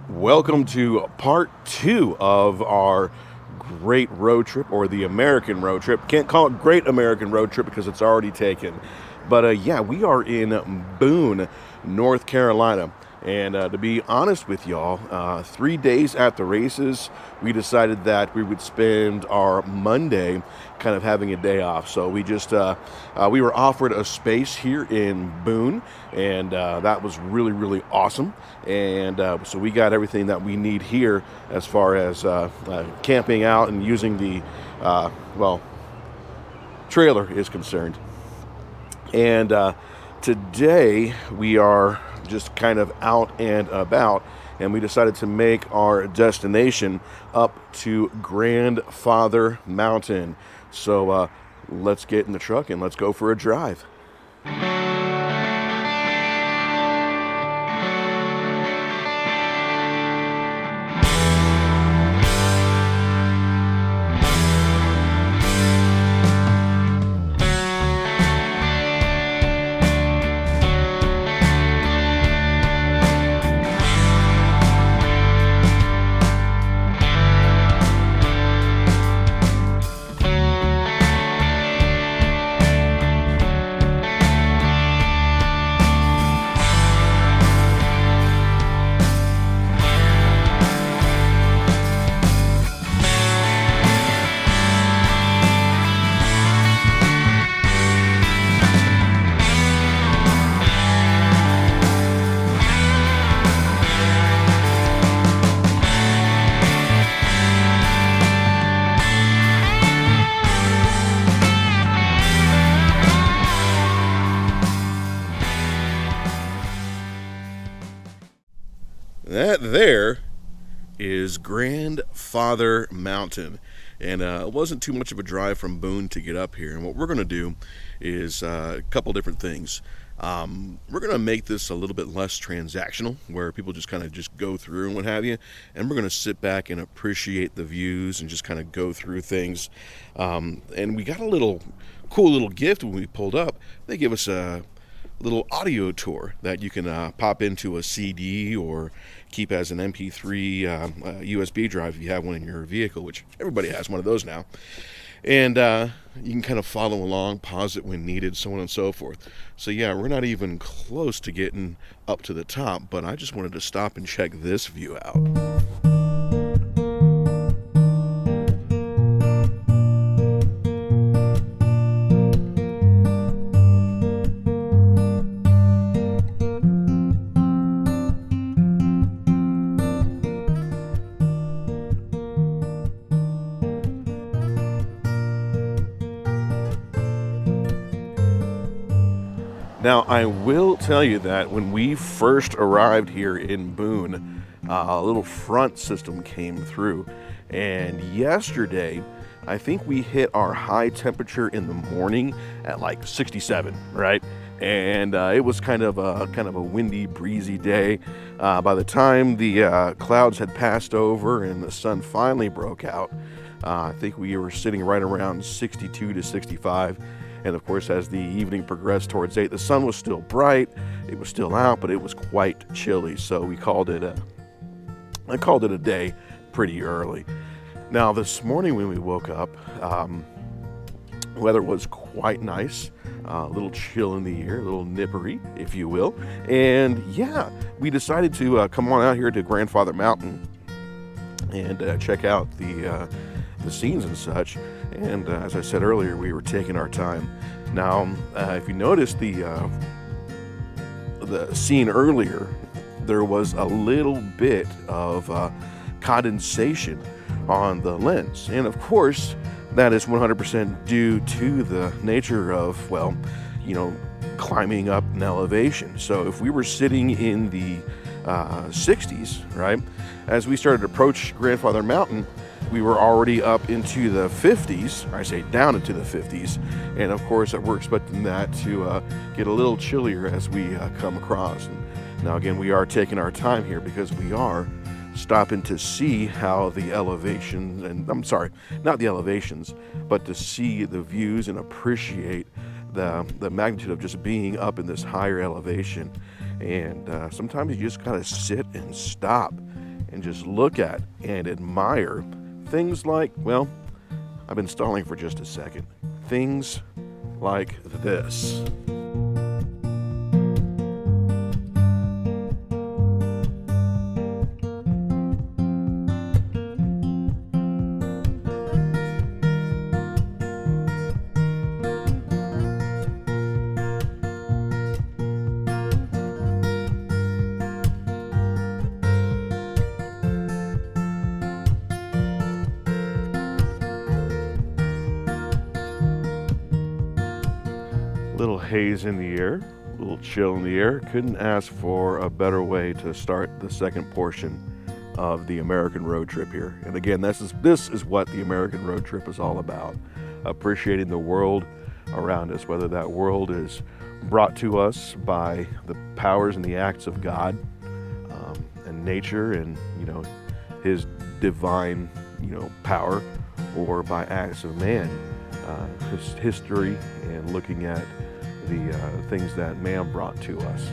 Welcome to part two of our great road trip, or the American road trip. Can't call it Great American Road Trip because it's already taken. But yeah, we are in Boone, North Carolina. And to be honest with y'all, 3 days at the races, we decided that we would spend our Monday kind of having a day off. So we were offered a space here in Boone, and that was really awesome. And so we got everything that we need here as far as camping out and using the trailer is concerned. And today we are just kind of out and about, and we decided to make our destination up to Grandfather Mountain. So let's get in the truck and let's go for a drive. That there is Grandfather Mountain. And it wasn't too much of a drive from Boone to get up here. And what we're going to do is a couple different things. We're going to make this a little bit less transactional, where people just kind of just go through and what have you. And we're going to sit back and appreciate the views and just kind of go through things. And we got a cool little gift when we pulled up. They give us a little audio tour that you can pop into a CD or keep as an MP3 USB drive if you have one in your vehicle, which everybody has one of those now. And you can kind of follow along, pause it when needed, so on and so forth. So yeah, we're not even close to getting up to the top, but I just wanted to stop and check this view out. Now, I will tell you that when we first arrived here in Boone, a little front system came through. And yesterday, I think we hit our high temperature in the morning at like 67, right? And it was kind of a windy, breezy day. By the time the clouds had passed over and the sun finally broke out, I think we were sitting right around 62 to 65. And of course, as the evening progressed towards 8, the sun was still bright, it was still out, but it was quite chilly. So I called it a day pretty early. Now, this morning when we woke up, weather was quite nice, a little chill in the air, a little nippery, if you will. And yeah, we decided to come on out here to Grandfather Mountain and check out the scenes and such. And as I said earlier, we were taking our time. Now, if you noticed the scene earlier, there was a little bit of condensation on the lens. And of course, that is 100% due to the nature of, climbing up an elevation. So if we were sitting in the 60s, right, as we started to approach Grandfather Mountain, we were already up into the 50s, or I say down into the 50s, and of course we're expecting that to get a little chillier as we come across. And now again, we are taking our time here because we are stopping to see how the elevations, and I'm sorry, not the elevations, but to see the views and appreciate the magnitude of just being up in this higher elevation. And sometimes you just gotta sit and stop and just look at and admire things like, well, I've been stalling for just a second, things like this. Little haze in the air, a little chill in the air. Couldn't ask for a better way to start the second portion of the American road trip here. And again, this is what the American road trip is all about. Appreciating the world around us, whether that world is brought to us by the powers and the acts of God, and nature and, his divine, power, or by acts of man, his history, and looking at the things that man brought to us.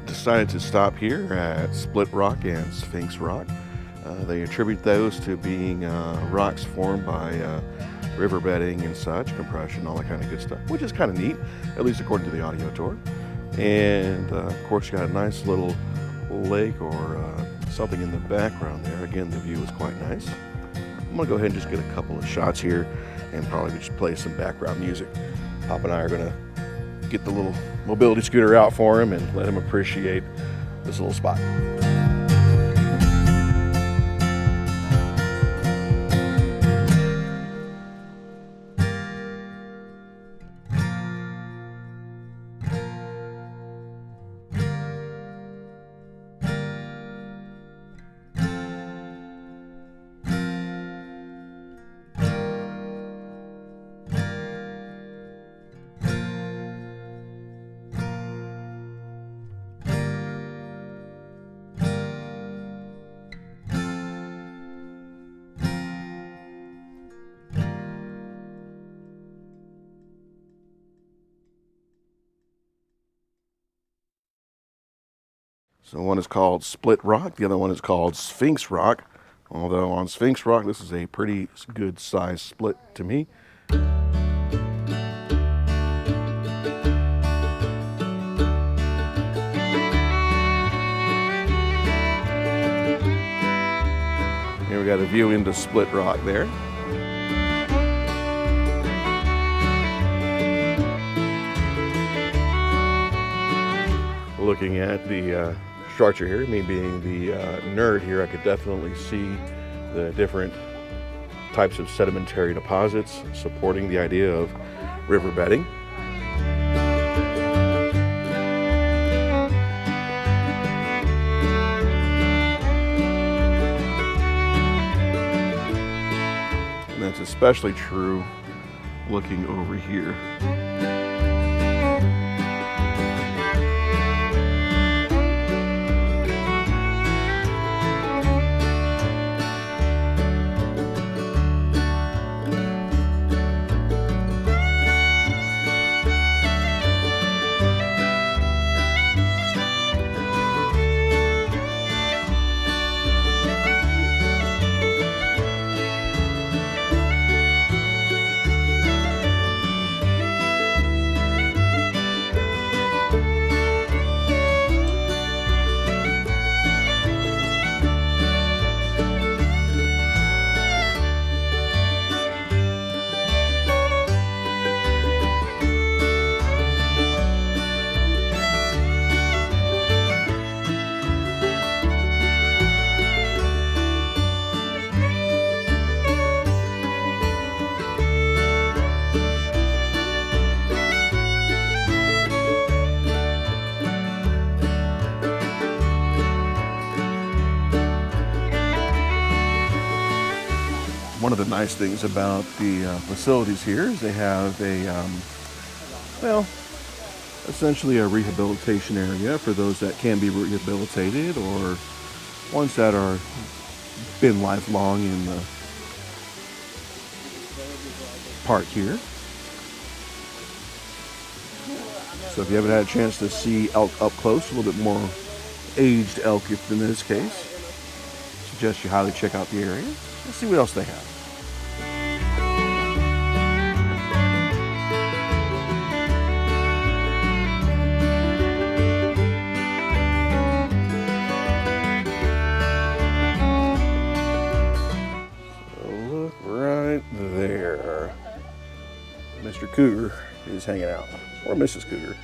Decided to stop here at Split Rock and Sphinx Rock. They attribute those to being rocks formed by riverbedding and such, compression, all that kind of good stuff, which is kind of neat, at least according to the audio tour. And of course, you got a nice little lake or something in the background there. Again, the view is quite nice. I'm gonna go ahead and just get a couple of shots here and probably just play some background music. Pop and I are gonna get the little mobility scooter out for him and let him appreciate this little spot. So one is called Split Rock, the other one is called Sphinx Rock. Although on Sphinx Rock, this is a pretty good size split to me. Here we got a view into Split Rock there. Looking at the structure here, me being the nerd here, I could definitely see the different types of sedimentary deposits supporting the idea of riverbedding. And that's especially true looking over here. One of the nice things about the facilities here is they have a, essentially a rehabilitation area for those that can be rehabilitated or ones that are been lifelong in the park here. So if you haven't had a chance to see elk up close, a little bit more aged elk in this case. Suggest you highly check out the area. Let's see what else they have. Look right there. Mr. Cougar is hanging out, or Mrs. Cougar.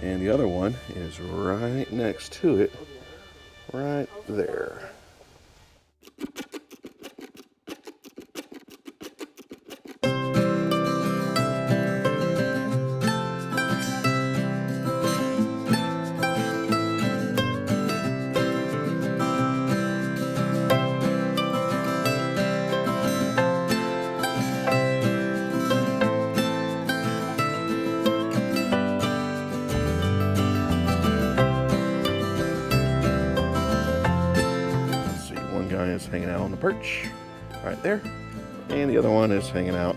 And the other one is right next to it, right there. Is hanging out on the perch right there, and the other one is hanging out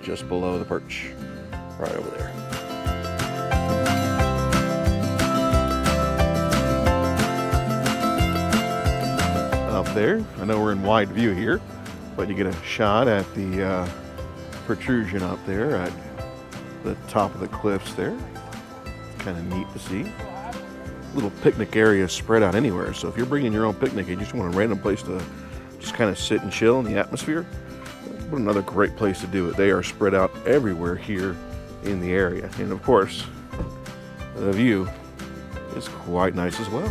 just below the perch right over there. Up there, I know we're in wide view here, but you get a shot at the protrusion up there at the top of the cliffs there. It's kind of neat to see. Little picnic area spread out anywhere, so if you're bringing your own picnic and you just want a random place to just kind of sit and chill in the atmosphere, what another great place to do it. They are spread out everywhere here in the area, and of course the view is quite nice as well.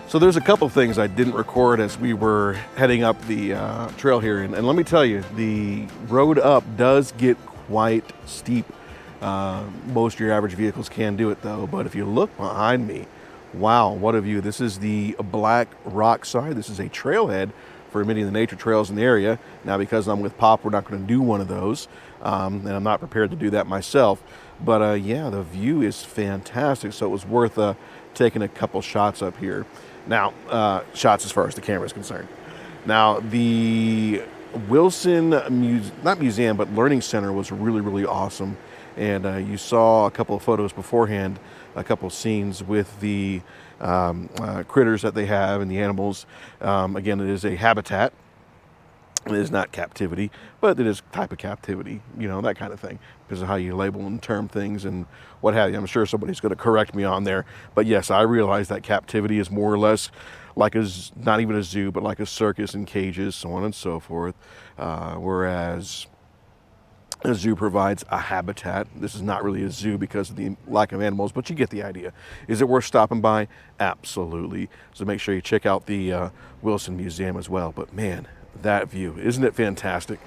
So there's a couple things I didn't record as we were heading up the trail here, and let me tell you, the road up does get quite steep. Most of your average vehicles can do it though, but if you look behind me, wow, what a view. This is the Black Rock side. This is a trailhead for many of the nature trails in the area. Now, because I'm with Pop, we're not going to do one of those, and I'm not prepared to do that myself, but yeah, the view is fantastic, so it was worth taking a couple shots up here. Now, shots as far as the camera is concerned. Now, the Wilson, not museum, but learning center was really, really awesome. And you saw a couple of photos beforehand, a couple of scenes with the critters that they have and the animals. Again, it is a habitat. It is not captivity, but it is type of captivity, you know, that kind of thing, because of how you label and term things and what have you. I'm sure somebody's going to correct me on there, but yes, I realize that captivity is more or less like not even a zoo, but like a circus in cages, so on and so forth, whereas a zoo provides a habitat. This is not really a zoo because of the lack of animals, but you get the idea. Is it worth stopping by? Absolutely. So make sure you check out the Wilson Museum as well. But man, that view, isn't it fantastic?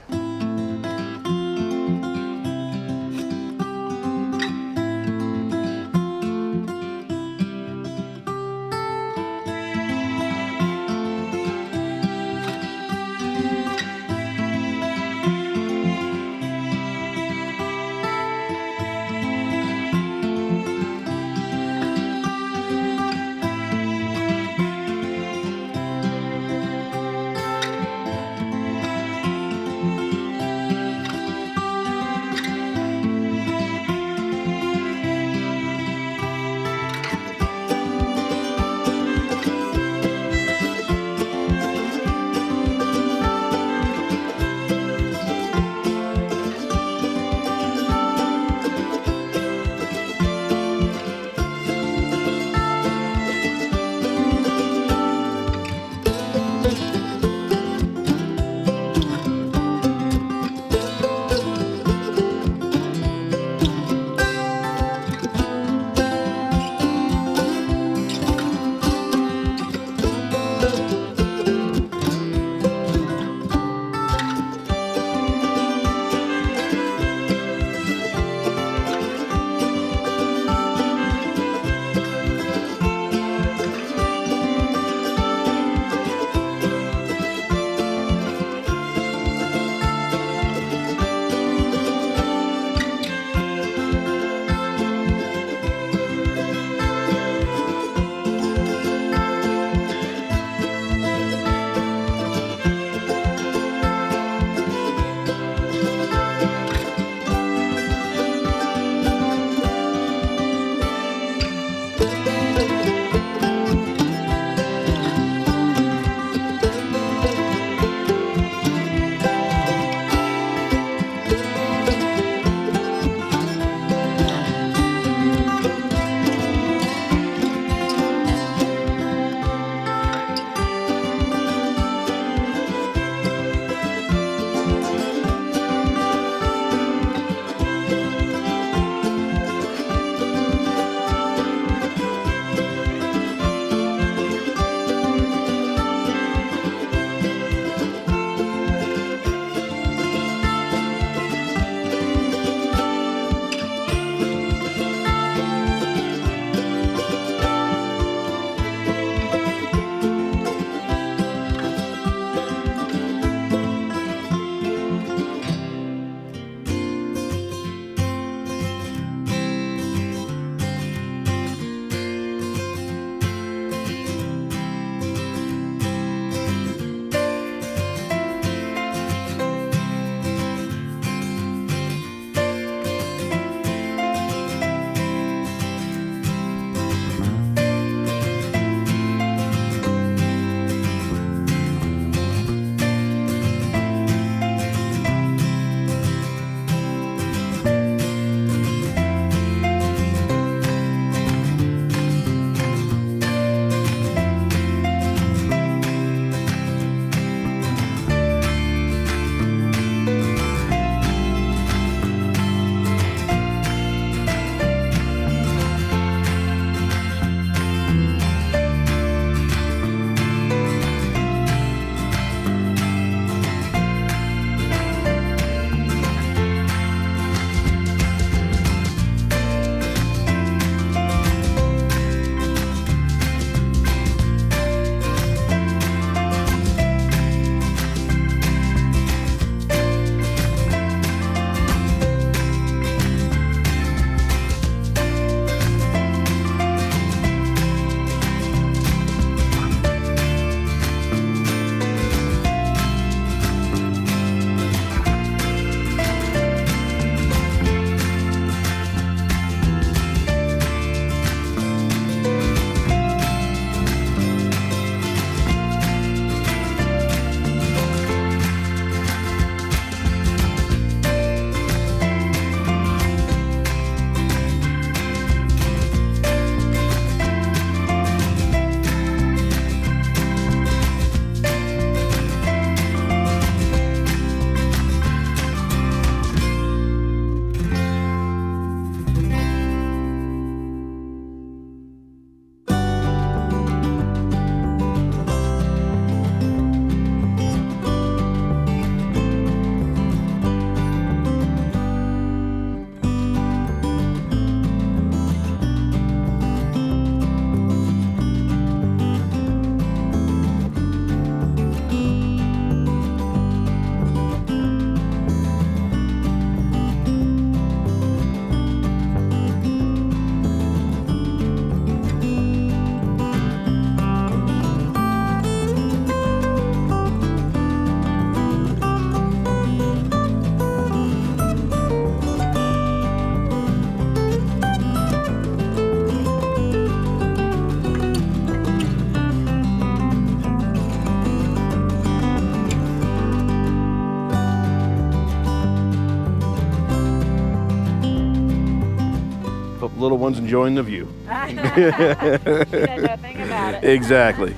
little one's enjoying the view. You don't know a thing about it. Exactly.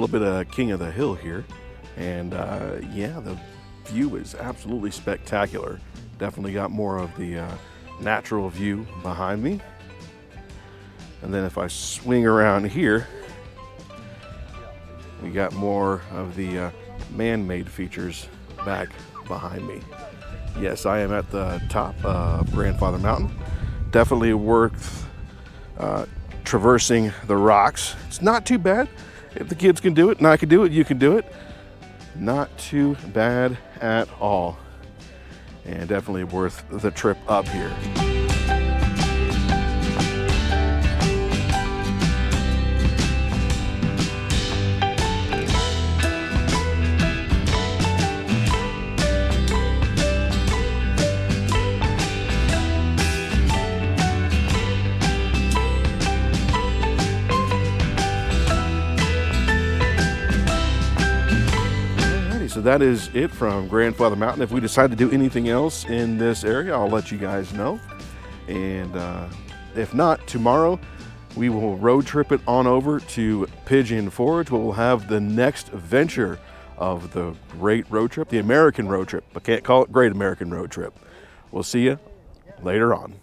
little bit of King of the Hill here, and yeah, the view is absolutely spectacular. Definitely got more of the natural view behind me. And then if I swing around here, we got more of the man-made features back behind me. Yes, I am at the top of Grandfather Mountain. Definitely worth traversing the rocks. It's not too bad. If the kids can do it and I can do it, you can do it. Not too bad at all. And definitely worth the trip up here. so that is it from Grandfather Mountain. If we decide to do anything else in this area, I'll let you guys know. And if not, tomorrow we will road trip it on over to Pigeon Forge, where we'll have the next venture of the Great Road Trip, the American Road Trip. I can't call it Great American Road Trip. We'll see you later on.